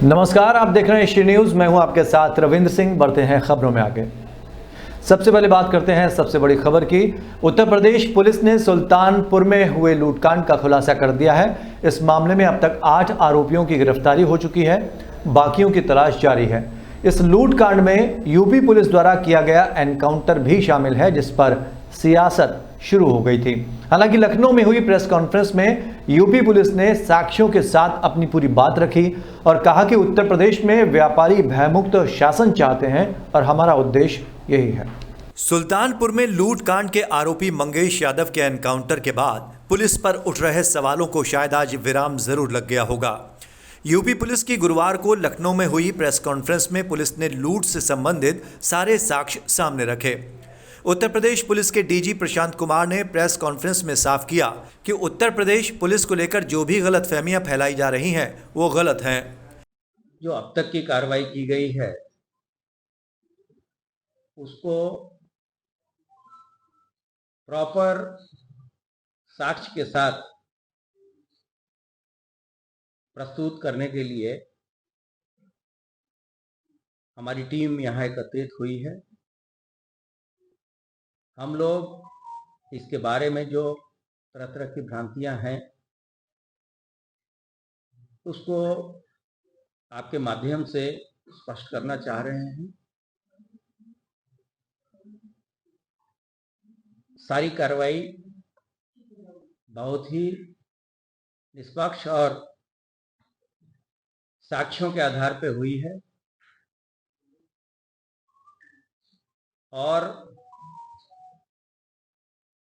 नमस्कार, आप देख रहे हैं श्री न्यूज़। मैं हूं आपके साथ रविंद्र सिंह। बढ़ते हैं खबरों में आगे। सबसे पहले बात करते हैं सबसे बड़ी खबर की। उत्तर प्रदेश पुलिस ने सुल्तानपुर में हुए लूटकांड का खुलासा कर दिया है। इस मामले में अब तक 8 आरोपियों की गिरफ्तारी हो चुकी है, बाकियों की तलाश जारी है। इस लूटकांड में यूपी पुलिस द्वारा किया गया एनकाउंटर भी शामिल है, जिस पर सियासत शुरू हो गई थी। हालांकि लखनऊ में हुई प्रेस कॉन्फ्रेंस में यूपी पुलिस ने साक्ष्यों के साथ अपनी पूरी बात रखी और कहा कि उत्तर प्रदेश में व्यापारी भयमुक्त शासन चाहते हैं और हमारा उद्देश्य यही है। सुल्तानपुर में लूटकांड के आरोपी मंगेश यादव के एनकाउंटर के बाद पुलिस पर उठ रहे सवालों को शायद आज विराम जरूर लग गया होगा। यूपी पुलिस की गुरुवार को लखनऊ में हुई प्रेस कॉन्फ्रेंस में पुलिस ने लूट से संबंधित सारे साक्ष्य सामने रखे। उत्तर प्रदेश पुलिस के डीजी प्रशांत कुमार ने प्रेस कॉन्फ्रेंस में साफ किया कि उत्तर प्रदेश पुलिस को लेकर जो भी गलतफहमियां फैलाई जा रही हैं वो गलत हैं। जो अब तक की कार्रवाई की गई है उसको प्रॉपर साक्ष्य के साथ प्रस्तुत करने के लिए हमारी टीम यहाँ एकत्रित हुई है। हम लोग इसके बारे में जो तरह तरह की भ्रांतियां हैं उसको आपके माध्यम से स्पष्ट करना चाह रहे हैं। सारी कार्रवाई बहुत ही निष्पक्ष और साक्ष्यों के आधार पर हुई है और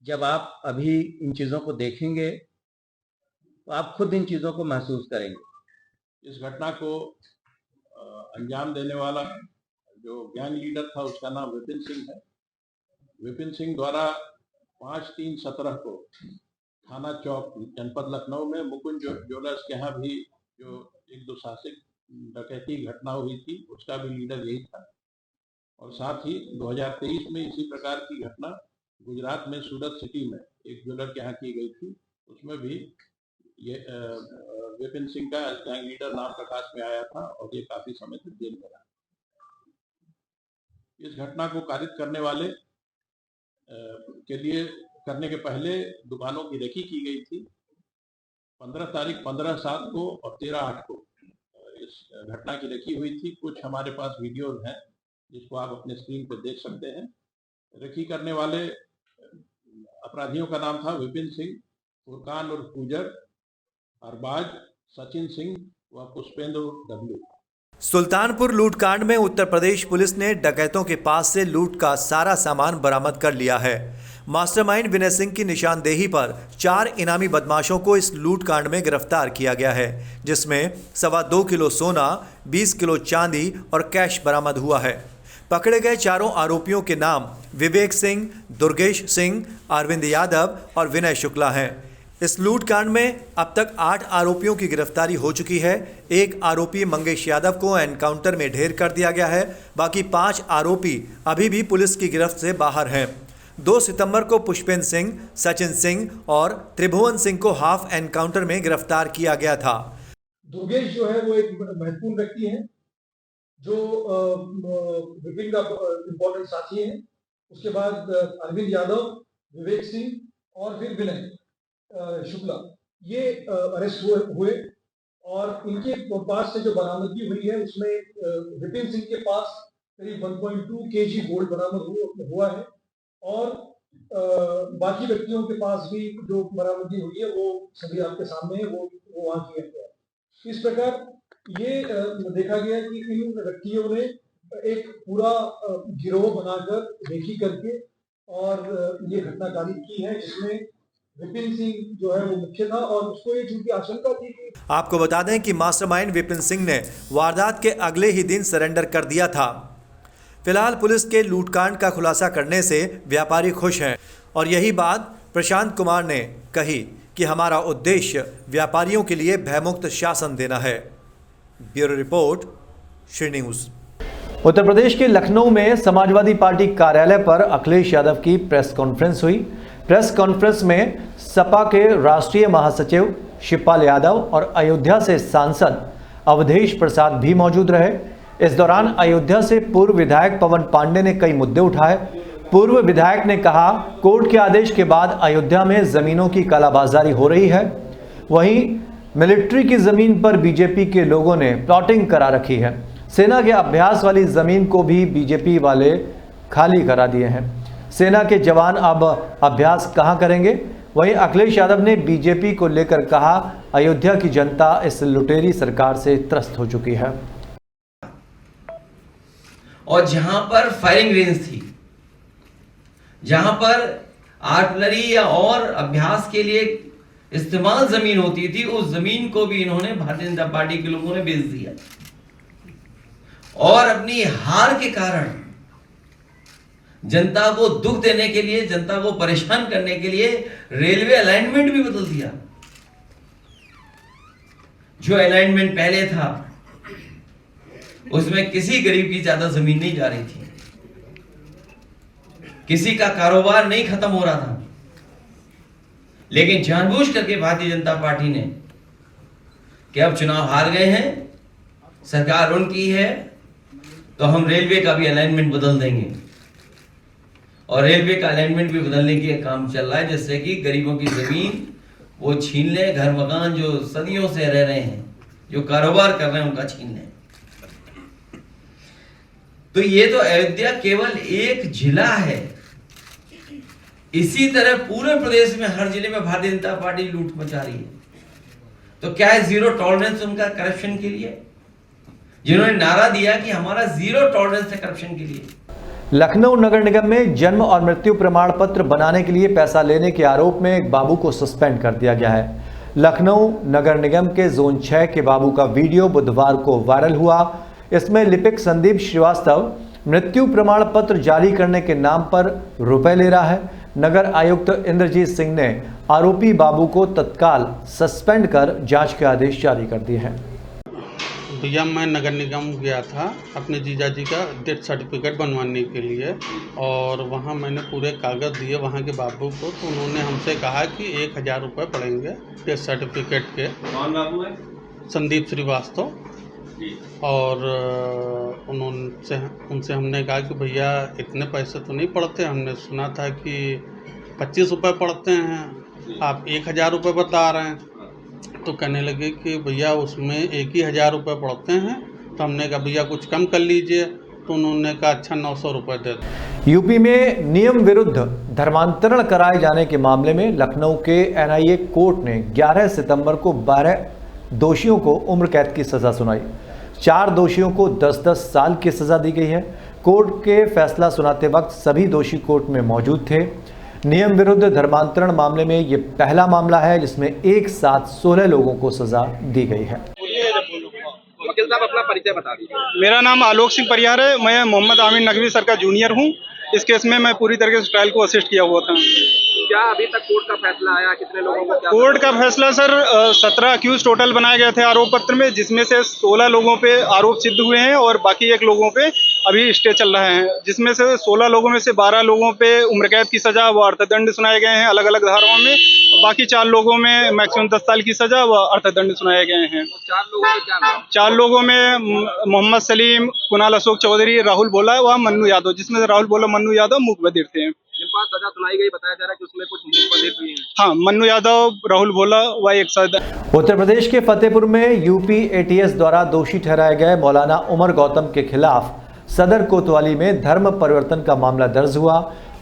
जब आप अभी इन चीज़ों को देखेंगे तो आप खुद इन चीज़ों को महसूस करेंगे। इस घटना को अंजाम देने वाला जो गैंग लीडर था उसका नाम विपिन सिंह है। विपिन सिंह द्वारा 5/3/17 को थाना चौक जनपद लखनऊ में मुकुंद ज्वेलर्स के यहाँ भी जो एक दुसाहसिक डकैती घटना हुई थी उसका भी लीडर यही था। और साथ ही 2023 में इसी प्रकार की घटना गुजरात में सूरत सिटी में एक ज्वेलर के यहाँ की गई थी। उसमें भी ये विपिन सिंह का गैंग लीडर नाम प्रकाश में आया था और ये काफी समय तक जेल में रहा। इस घटना को कारित करने वाले के लिए करने के पहले दुकानों की रेकी की गई थी। 15 तारीख 15/7 को और 13/8 को इस घटना की रेकी हुई थी। कुछ हमारे पास वीडियोज हैं जिसको आप अपने स्क्रीन पर देख सकते हैं। रेकी करने वाले अपराधियों का नाम था विपिन सिंह, फुरकान उर्फ गुजर, अरबाज, सचिन सिंह व पुष्पेंद्र डब्ल्यू। सुल्तानपुर लूटकांड में उत्तर प्रदेश पुलिस ने डकैतों के पास से लूट का सारा सामान बरामद कर लिया है। मास्टरमाइंड विनय सिंह की निशानदेही पर 4 इनामी बदमाशों को इस लूटकांड में गिरफ्तार किया गया है, जिसमें 2.25 किलो सोना, 20 किलो चांदी और कैश बरामद हुआ है। पकड़े गए चारों आरोपियों के नाम विवेक सिंह, दुर्गेश सिंह, अरविंद यादव और विनय शुक्ला हैं। इस लूटकांड में अब तक 8 आरोपियों की गिरफ्तारी हो चुकी है। एक आरोपी मंगेश यादव को एनकाउंटर में ढेर कर दिया गया है। बाकी 5 आरोपी अभी भी पुलिस की गिरफ्त से बाहर हैं। 2 सितंबर को पुष्पेंद्र सिंह, सचिन सिंह और त्रिभुवन सिंह को हाफ एनकाउंटर में गिरफ्तार किया गया था। दुर्गेश जो है वो एक महत्वपूर्ण व्यक्ति है जो विपिन का इम्पोर्टेंट साथी है। उसके बाद अरविंद यादव, विवेक सिंह और फिर विनय शुक्ला ये अरेस्ट हुए और इनके पास से जो बरामदगी हुई है उसमें विपिन सिंह के पास करीब 1.2 kg गोल्ड बरामद हुआ है और बाकी व्यक्तियों के पास भी जो बरामदगी हुई है वो सभी आपके सामने है, वो वहाँ किया गया है। इस प्रकार ये देखा गया कि इन व्यक्तियों ने एक पूरा गिरोह बनाकर रेकी करके और ये घटना कारित की है, जिसमें विपिन सिंह जो है वो मुख्य था और उसको ये चीज की आशंका थी कि आपको बता दें कि मास्टरमाइंड विपिन सिंह ने वारदात के अगले ही दिन सरेंडर कर दिया था। फिलहाल पुलिस के लूटकांड का खुलासा करने से व्यापारी खुश हैं और यही बात प्रशांत कुमार ने कही कि हमारा उद्देश्य व्यापारियों के लिए भयमुक्त शासन देना है। Bureau report, Shri news. Uttar Pradesh के लखनऊ में समाजवादी पार्टी कार्यालय पर अखिलेश यादव की प्रेस कॉन्फ्रेंस हुई। प्रेस कॉन्फ्रेंस में सपा के राष्ट्रीय महासचिव शिवपाल यादव और अयोध्या से सांसद अवधेश प्रसाद भी मौजूद रहे। इस दौरान अयोध्या से पूर्व विधायक पवन पांडे ने कई मुद्दे उठाए। पूर्व विधायक ने कहा, कोर्ट के आदेश के बाद अयोध्या में जमीनों की कालाबाजारी हो रही है। वहीं मिलिट्री की जमीन पर बीजेपी के लोगों ने प्लॉटिंग करा रखी है। सेना के अभ्यास वाली जमीन को भी बीजेपी वाले खाली करा दिए हैं। सेना के जवान अब अभ्यास कहां करेंगे? वहीं अखिलेश यादव ने बीजेपी को लेकर कहा, अयोध्या की जनता इस लुटेरी सरकार से त्रस्त हो चुकी है। और जहां पर फायरिंग रेंज थी, जहां पर आर्टिलरी या और अभ्यास के लिए इस्तेमाल जमीन होती थी, उस जमीन को भी इन्होंने भारतीय जनता पार्टी के लोगों ने बेच दिया। और अपनी हार के कारण जनता को दुख देने के लिए, जनता को परेशान करने के लिए रेलवे अलाइनमेंट भी बदल दिया। जो अलाइनमेंट पहले था उसमें किसी गरीब की ज्यादा जमीन नहीं जा रही थी, किसी का कारोबार नहीं खत्म हो रहा था। लेकिन जानबूझ करके भारतीय जनता पार्टी ने कि अब चुनाव हार गए हैं, सरकार उनकी है, तो हम रेलवे का भी अलाइनमेंट बदल देंगे। और रेलवे का अलाइनमेंट भी बदलने के काम चल रहा है, जिससे कि गरीबों की जमीन वो छीन ले, घर मकान जो सदियों से रह रहे हैं, जो कारोबार कर रहे हैं, उनका छीन ले। तो ये तो अयोध्या केवल एक जिला है। इसी तरह पूरे प्रदेश में हर जिले में भारतीय जनता पार्टी लूट मचा रही है। तो क्या है जीरो टॉलरेंस उनका करप्शन के लिए, जिन्होंने नारा दिया कि हमारा जीरो टॉलरेंस है करप्शन के लिए। लखनऊ नगर निगम में जन्म और मृत्यु प्रमाण पत्र बनाने के लिए पैसा लेने के आरोप में एक बाबू को सस्पेंड कर दिया गया है। लखनऊ नगर निगम के जोन 6 के बाबू का वीडियो बुधवार को वायरल हुआ। इसमें लिपिक संदीप श्रीवास्तव मृत्यु प्रमाण पत्र जारी करने के नाम पर रुपए ले रहा है। नगर आयुक्त इंद्रजीत सिंह ने आरोपी बाबू को तत्काल सस्पेंड कर जांच के आदेश जारी कर दिए हैं। भैया मैं नगर निगम गया था अपने जीजा जी का डेथ सर्टिफिकेट बनवाने के लिए, और वहाँ मैंने पूरे कागज़ दिए वहाँ के बाबू को, तो उन्होंने हमसे कहा कि 1000 रुपये पड़ेंगे डेथ सर्टिफिकेट के। कौन बाबू है? संदीप श्रीवास्तव। और उनसे हमने कहा कि भैया इतने पैसे तो नहीं पड़ते, हमने सुना था कि 25 रुपये पड़ते हैं, आप 1000 रुपये बता रहे हैं। तो कहने लगे कि भैया उसमें 1000 रुपये पड़ते हैं। तो हमने कहा भैया कुछ कम कर लीजिए, तो उन्होंने कहा अच्छा 900 रुपये दे दो। यूपी में नियम विरुद्ध धर्मांतरण कराए जाने के मामले में लखनऊ के एनआईए कोर्ट ने 11 सितंबर को 12 दोषियों को उम्र कैद की सजा सुनाई। 4 दोषियों को 10-10 साल की सजा दी गई है। कोर्ट के फैसला सुनाते वक्त सभी दोषी कोर्ट में मौजूद थे। नियम विरुद्ध धर्मांतरण मामले में ये पहला मामला है जिसमें एक साथ 16 लोगों को सजा दी गई है। वकील साहब अपना परिचय बता दीजिए। मेरा नाम आलोक सिंह परिहार है। मैं मोहम्मद आमिर नकवी सर का जूनियर हूँ। इस केस में मैं पूरी तरीके से ट्रायल को असिस्ट किया हुआ था। क्या अभी तक कोर्ट का फैसला आया? कितने लोगों को क्या? कोर्ट का फैसला सर 17 अक्यूज टोटल बनाए गए थे आरोप पत्र में, जिसमें से 16 लोगों पे आरोप सिद्ध हुए हैं और बाकी 1 लोगों पे अभी स्टे चल रहा है। जिसमें से 16 लोगों में से 12 लोगों पे उम्र कैद की सजा व अर्थदंड सुनाए गए हैं अलग अलग धाराओं में, और बाकी 4 लोगों में मैक्सिमम 10 साल की सजा व अर्थदंड सुनाए गए हैं। 4 लोगों के क्या नाम? 4 लोगों में मोहम्मद सलीम, कुणाल अशोक चौधरी, राहुल भोला व मन्नू यादव, जिसमें से राहुल भोला मन्नू यादव मूक बधिर थे। जिन पर सजा सुनाई गई बताया जा रहा है कि उसमें कुछ मूक बधिर भी हैं। हाँ, मन्नू यादव, राहुल भोला व एक सदा। उत्तर प्रदेश के फतेहपुर में यूपी एटीएस द्वारा दोषी ठहराए गए मौलाना उमर गौतम के खिलाफ सदर कोतवाली में धर्म परिवर्तन का मामला दर्ज हुआ।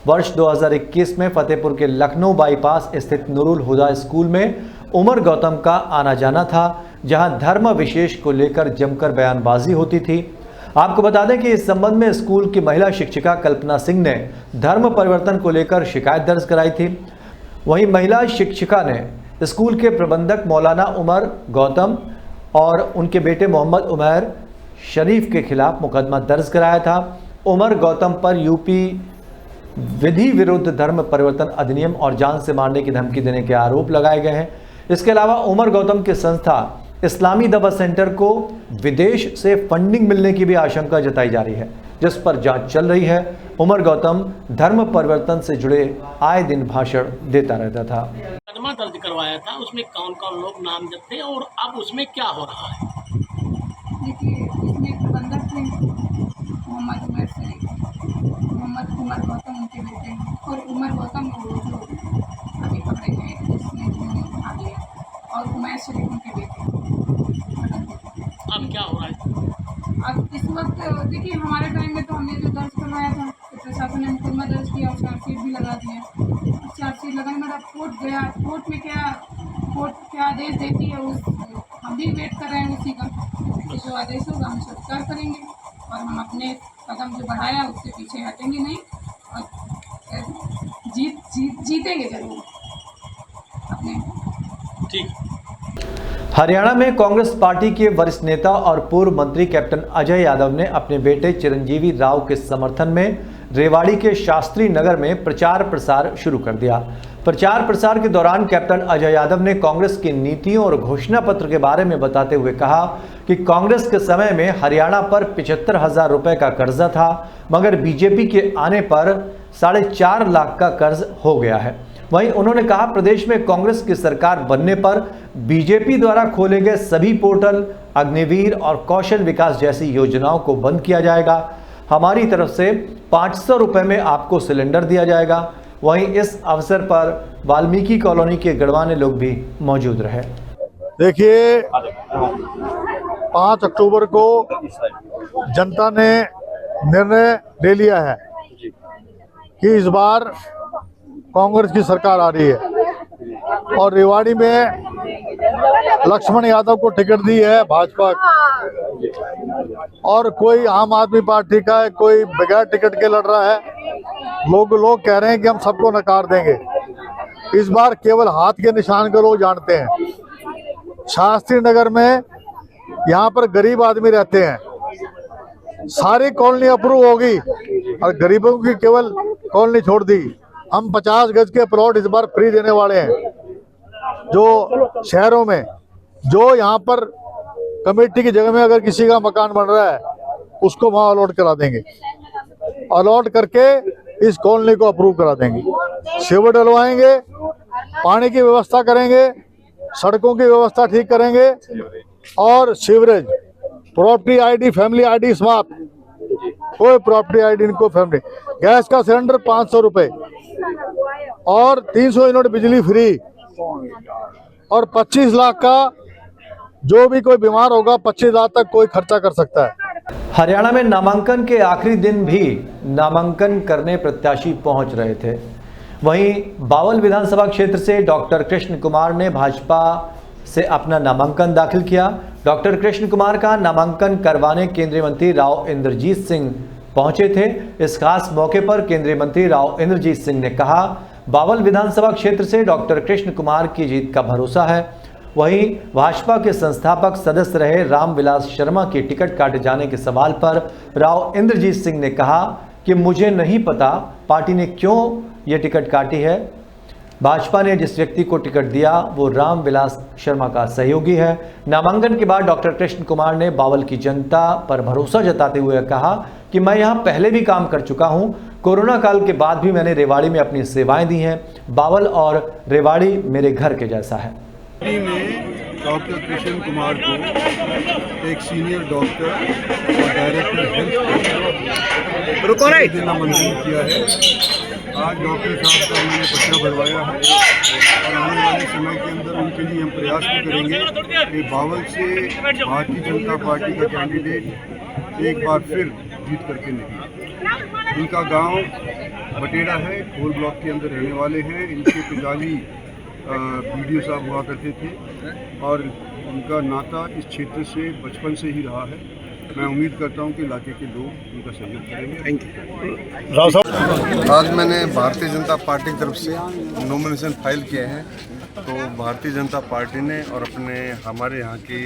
वर्ष 2021 में फतेहपुर के लखनऊ बाईपास स्थित नूरुल हुदा स्कूल में उमर गौतम का आना जाना था, जहां धर्म विशेष को लेकर जमकर बयानबाजी होती थी। आपको बता दें कि इस संबंध में स्कूल की महिला शिक्षिका कल्पना सिंह ने धर्म परिवर्तन को लेकर शिकायत दर्ज कराई थी। वहीं महिला शिक्षिका ने स्कूल के प्रबंधक मौलाना उमर गौतम और उनके बेटे मोहम्मद उमैर शरीफ के खिलाफ मुकदमा दर्ज कराया था। उमर गौतम पर यूपी विधि विरुद्ध धर्म परिवर्तन अधिनियम और जान से मारने की धमकी देने के आरोप लगाए गए हैं। इसके अलावा उमर गौतम की संस्था इस्लामी दवा सेंटर को विदेश से फंडिंग मिलने की भी आशंका जताई जा रही है, जिस पर जांच चल रही है। उमर गौतम धर्म परिवर्तन से जुड़े आए दिन भाषण देता रहता था। मुकदमा दर्ज करवाया था, उसमें कौन कौन लोग नामजद थे और अब उसमें क्या हो रहा है? देखिए इसमें एक प्रबंधक थे मोहम्मद उमर शरीफ, मोहम्मद उमर गौतम उनके बेटे हैं, और उमर गौतम वो जो अभी पकड़े गए जिसने भाग लिया, और उमर शरीफ उनके बेटे। अब क्या हो रहा है? अब इस वक्त देखिए हमारे टाइम में तो हमने जो दर्ज करवाया था तो प्रशासन ने मुकदमा दर्ज किया और चार्जशीट भी लगा दिया। चार्जशीट लगाने के बाद कोर्ट गया, कोर्ट में क्या आदेश देती है उस हम भी वेट कर रहे हैं उसी का, कि जो आदेश होगा हम स्वीकार करेंगे और हम अपने कदम जो बढ़ाया उससे पीछे हटेंगे नहीं और जीतेंगे जरूर अपने। ठीक। हरियाणा में कांग्रेस पार्टी के वरिष्ठ नेता और पूर्व मंत्री कैप्टन अजय यादव ने अपने बेटे चिरंजीवी राव के समर्थन में रेवाड़ी के शास्त्री नगर में प्रचार प्रसार शुरू कर दिया। प्रचार प्रसार के दौरान कैप्टन अजय यादव ने कांग्रेस की नीतियों और घोषणा पत्र के बारे में बताते हुए कहा कि कांग्रेस के समय में हरियाणा पर 75,000 रुपए का कर्जा था, मगर बीजेपी के आने पर 4.5 लाख का कर्ज हो गया है। वहीं उन्होंने कहा प्रदेश में कांग्रेस की सरकार बनने पर बीजेपी द्वारा खोले गए सभी पोर्टल, अग्निवीर और कौशल विकास जैसी योजनाओं को बंद किया जाएगा। हमारी तरफ से 500 रुपए में आपको सिलेंडर दिया जाएगा। वहीं इस अवसर पर वाल्मीकि कॉलोनी के गढ़वाने लोग भी मौजूद रहे। देखिए 5 अक्टूबर को जनता ने निर्णय ले लिया है कि इस बार कांग्रेस की सरकार आ रही है और रेवाड़ी में लक्ष्मण यादव को टिकट दी है भाजपा, और कोई आम आदमी पार्टी का है, कोई बगैर टिकट के लड़ रहा है। लोग कह रहे हैं कि हम सबको नकार देंगे। इस बार केवल हाथ के निशान के लोग जानते हैं। शास्त्री नगर में यहाँ पर गरीब आदमी रहते हैं, सारी कॉलोनी अप्रूव होगी और गरीबों की केवल कॉलोनी छोड़ दी। हम 50 गज के प्लॉट इस बार फ्री देने वाले हैं। जो शहरों में जो यहाँ पर कमेटी की जगह में अगर किसी का मकान बन रहा है उसको वहाँ अलॉट करा देंगे, अलॉट करके इस कॉलोनी को अप्रूव करा देंगे। सीवर डलवाएंगे, पानी की व्यवस्था करेंगे, सड़कों की व्यवस्था ठीक करेंगे और sewerage, property ID, family ID समाप्त, कोई प्रॉपर्टी आईडी इनको फैमिली। गैस का सिलेंडर 500 रुपए और 300 यूनिट बिजली फ्री और 25 लाख का जो भी कोई बीमार होगा 25 लाख तक कोई खर्चा कर सकता है। हरियाणा में नामांकन के आखिरी दिन भी नामांकन करने प्रत्याशी पहुंच रहे थे। वहीं बावल विधानसभा क्षेत्र से डॉक्टर कृष्ण कुमार ने भाजपा से अपना नामांकन दाखिल किया। डॉक्टर कृष्ण कुमार का नामांकन करवाने केंद्रीय मंत्री राव इंद्रजीत सिंह पहुंचे थे। इस खास मौके पर केंद्रीय मंत्री राव इंद्रजीत सिंह ने कहा बावल विधानसभा क्षेत्र से डॉक्टर कृष्ण कुमार की जीत का भरोसा है। वहीं भाजपा के संस्थापक सदस्य रहे रामविलास शर्मा की टिकट काटे जाने के सवाल पर राव इंद्रजीत सिंह ने कहा कि मुझे नहीं पता पार्टी ने क्यों ये टिकट काटी है। भाजपा ने जिस व्यक्ति को टिकट दिया वो रामविलास शर्मा का सहयोगी है। नामांकन के बाद डॉक्टर कृष्ण कुमार ने बावल की जनता पर भरोसा जताते हुए कहा कि मैं यहाँ पहले भी काम कर चुका हूँ। कोरोना काल के बाद भी मैंने रेवाड़ी में अपनी सेवाएं दी हैं। बावल और रेवाड़ी मेरे घर के जैसा है। में डॉक्टर कृष्ण कुमार को एक सीनियर डॉक्टर और डायरेक्टर हेल्थ देना मंजूर किया है। आज डॉक्टर साहब का उन्होंने पर्चा भरवाया है और आने वाले समय के अंदर उनके लिए हम प्रयास भी करेंगे कि बावल से भारतीय जनता पार्टी का कैंडिडेट एक बार फिर जीत करके निकले। इनका गांव बटेड़ा है, खोल ब्लॉक के अंदर रहने वाले हैं। इनके पिताजी बीडीओ साहब हुआ करते थे और उनका नाता इस क्षेत्र से बचपन से ही रहा है। मैं उम्मीद करता हूं कि इलाके के लोग उनका सहयोग करेंगे। Thank you. आज मैंने भारतीय जनता पार्टी की तरफ से नॉमिनेशन फाइल किए हैं। तो भारतीय जनता पार्टी ने और अपने हमारे यहाँ के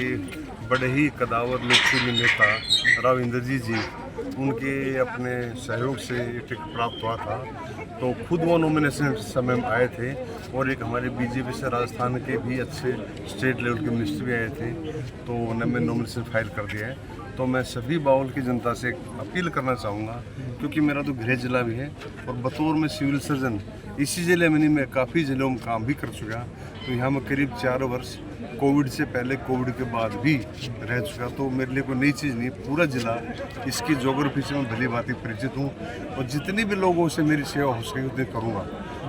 बड़े ही कदावर लोकप्रिय नेता राव इंद्रजीत जी उनके अपने सहयोग से ये टिकट प्राप्त हुआ था। तो खुद वो नॉमिनेशन समय में आए थे और एक हमारे बीजेपी से राजस्थान के भी अच्छे स्टेट लेवल के मिनिस्टर भी आए थे। तो उन्हें मैं नॉमिनेशन फाइल कर दिया है। तो मैं सभी बावल की जनता से अपील करना चाहूँगा, क्योंकि मेरा तो गृह जिला भी है और बतौर में सिविल सर्जन इसी जिले में नहीं, मैं काफ़ी जिलों में काम भी कर चुका। तो यहाँ मैं करीब 4 वर्ष कोविड से पहले कोविड के बाद भी रह चुका, तो मेरे लिए कोई नई चीज़ नहीं। पूरा ज़िला इसकी ज्योग्राफी से मैं भली भांति परिचित हूँ और जितनी भी लोगों से मेरी सेवा हो सके उतनी करूँगा।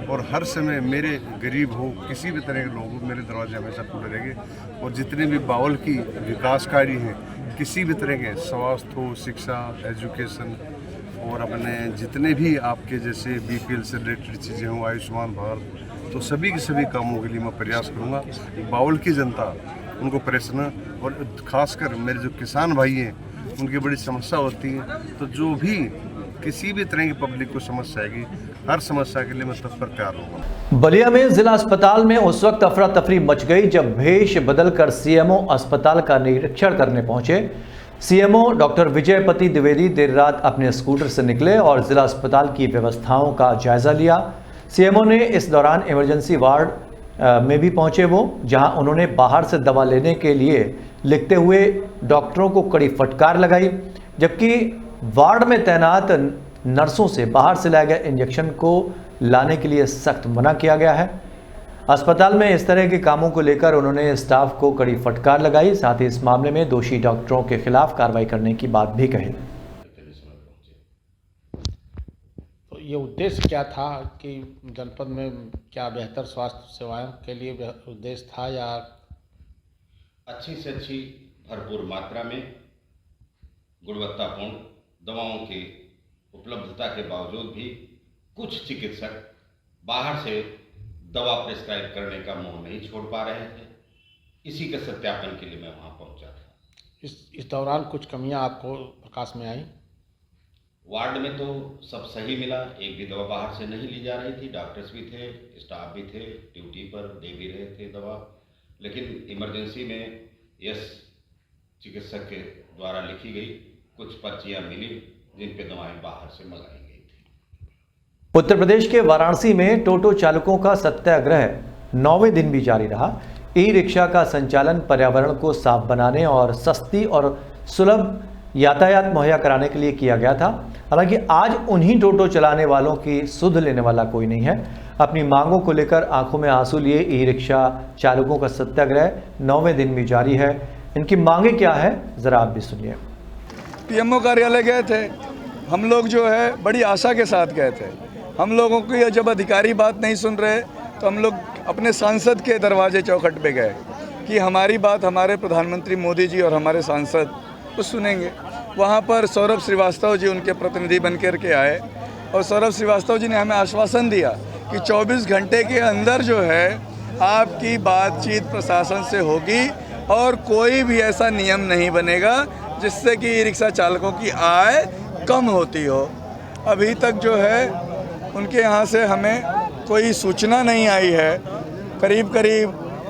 और हर समय मेरे गरीब हो, किसी भी तरह के लोग, मेरे दरवाजे हमेशा खुले रहेंगे। और जितने भी बावल की विकास कार्य हैं, किसी भी तरह के स्वास्थ्य हो, शिक्षा, एजुकेशन और अपने जितने भी आपके जैसे BPL से रिलेटेड चीज़ें हों, आयुष्मान भारत, तो सभी के सभी कामों के लिए मैं प्रयास करूंगा। बावल की जनता उनको परेशान, और खासकर मेरे जो किसान भाई हैं उनकी बड़ी समस्या होती है, तो जो भी किसी भी तरह की पब्लिक को समस्या आएगी, हर समस्या के लिए मैं तत्पर तैयार रहूँगा। बलिया में जिला अस्पताल में उस वक्त अफरा तफरी मच गई जब भेष बदलकर CMO अस्पताल का निरीक्षण करने पहुंचे। CMO डॉक्टर विजयपति द्विवेदी देर रात अपने स्कूटर से निकले और जिला अस्पताल की व्यवस्थाओं का जायजा लिया। CMO ने इस दौरान इमरजेंसी वार्ड में भी पहुंचे वो, जहां उन्होंने बाहर से दवा लेने के लिए लिखते हुए डॉक्टरों को कड़ी फटकार लगाई, जबकि वार्ड में तैनात नर्सों से बाहर से लाए गए इंजेक्शन को लाने के लिए सख्त मना किया गया है। अस्पताल में इस तरह के कामों को लेकर उन्होंने स्टाफ को कड़ी फटकार लगाई, साथ ही इस मामले में दोषी डॉक्टरों के खिलाफ कार्रवाई करने की बात भी कही। तो ये उद्देश्य क्या था कि जनपद में क्या बेहतर स्वास्थ्य सेवाओं के लिए उद्देश्य था, या अच्छी से अच्छी भरपूर मात्रा में गुणवत्तापूर्ण दवाओं की उपलब्धता के बावजूद भी कुछ चिकित्सक बाहर से दवा प्रिस्क्राइब करने का मोह नहीं छोड़ पा रहे थे। इसी के सत्यापन के लिए मैं वहाँ पहुँचा था। इस दौरान कुछ कमियां आपको प्रकाश में आई? वार्ड में तो सब सही मिला, एक भी दवा बाहर से नहीं ली जा रही थी। डॉक्टर्स भी थे, स्टाफ भी थे, ड्यूटी पर दे भी रहे थे दवा, लेकिन इमरजेंसी में चिकित्सक के द्वारा लिखी गई कुछ पर्चियाँ मिली जिन पे दवाएं बाहर से मंगाई गई थी। उत्तर प्रदेश के वाराणसी में टोटो चालकों का सत्याग्रह 9वें दिन भी जारी रहा। ई-रिक्शा का संचालन पर्यावरण को साफ बनाने और सस्ती और सुलभ यातायात मुहैया कराने के लिए किया गया था। हालांकि आज उन्हीं टोटो चलाने वालों की सुध लेने वाला कोई नहीं है। अपनी मांगों को लेकर आंखों में आंसू लिए ई-रिक्शा चालकों का सत्याग्रह 9वें दिन भी जारी है। इनकी मांगे क्या है, जरा आप भी सुनिए। PMO कार्यालय गए थे हम लोग, जो है बड़ी आशा के साथ गए थे। हम लोगों की जब अधिकारी बात नहीं सुन रहे तो हम लोग अपने सांसद के दरवाजे चौखट पे गए कि हमारी बात हमारे प्रधानमंत्री मोदी जी और हमारे सांसद तो सुनेंगे। वहाँ पर सौरभ श्रीवास्तव जी उनके प्रतिनिधि बन कर के आए और सौरभ श्रीवास्तव जी ने हमें आश्वासन दिया कि 24 घंटे के अंदर जो है आपकी बातचीत प्रशासन से होगी और कोई भी ऐसा नियम नहीं बनेगा जिससे कि ई रिक्शा चालकों की आय कम होती हो। अभी तक जो है उनके यहाँ से हमें कोई सूचना नहीं आई है। करीब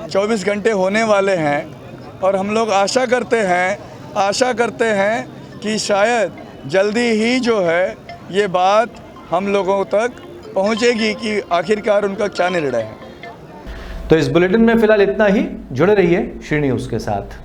24 घंटे होने वाले हैं और हम लोग आशा करते हैं कि शायद जल्दी ही जो है ये बात हम लोगों तक पहुंचेगी कि आखिरकार उनका क्या निर्णय है। तो इस बुलेटिन में फिलहाल इतना ही। जुड़े रहिए श्री न्यूज़ के साथ।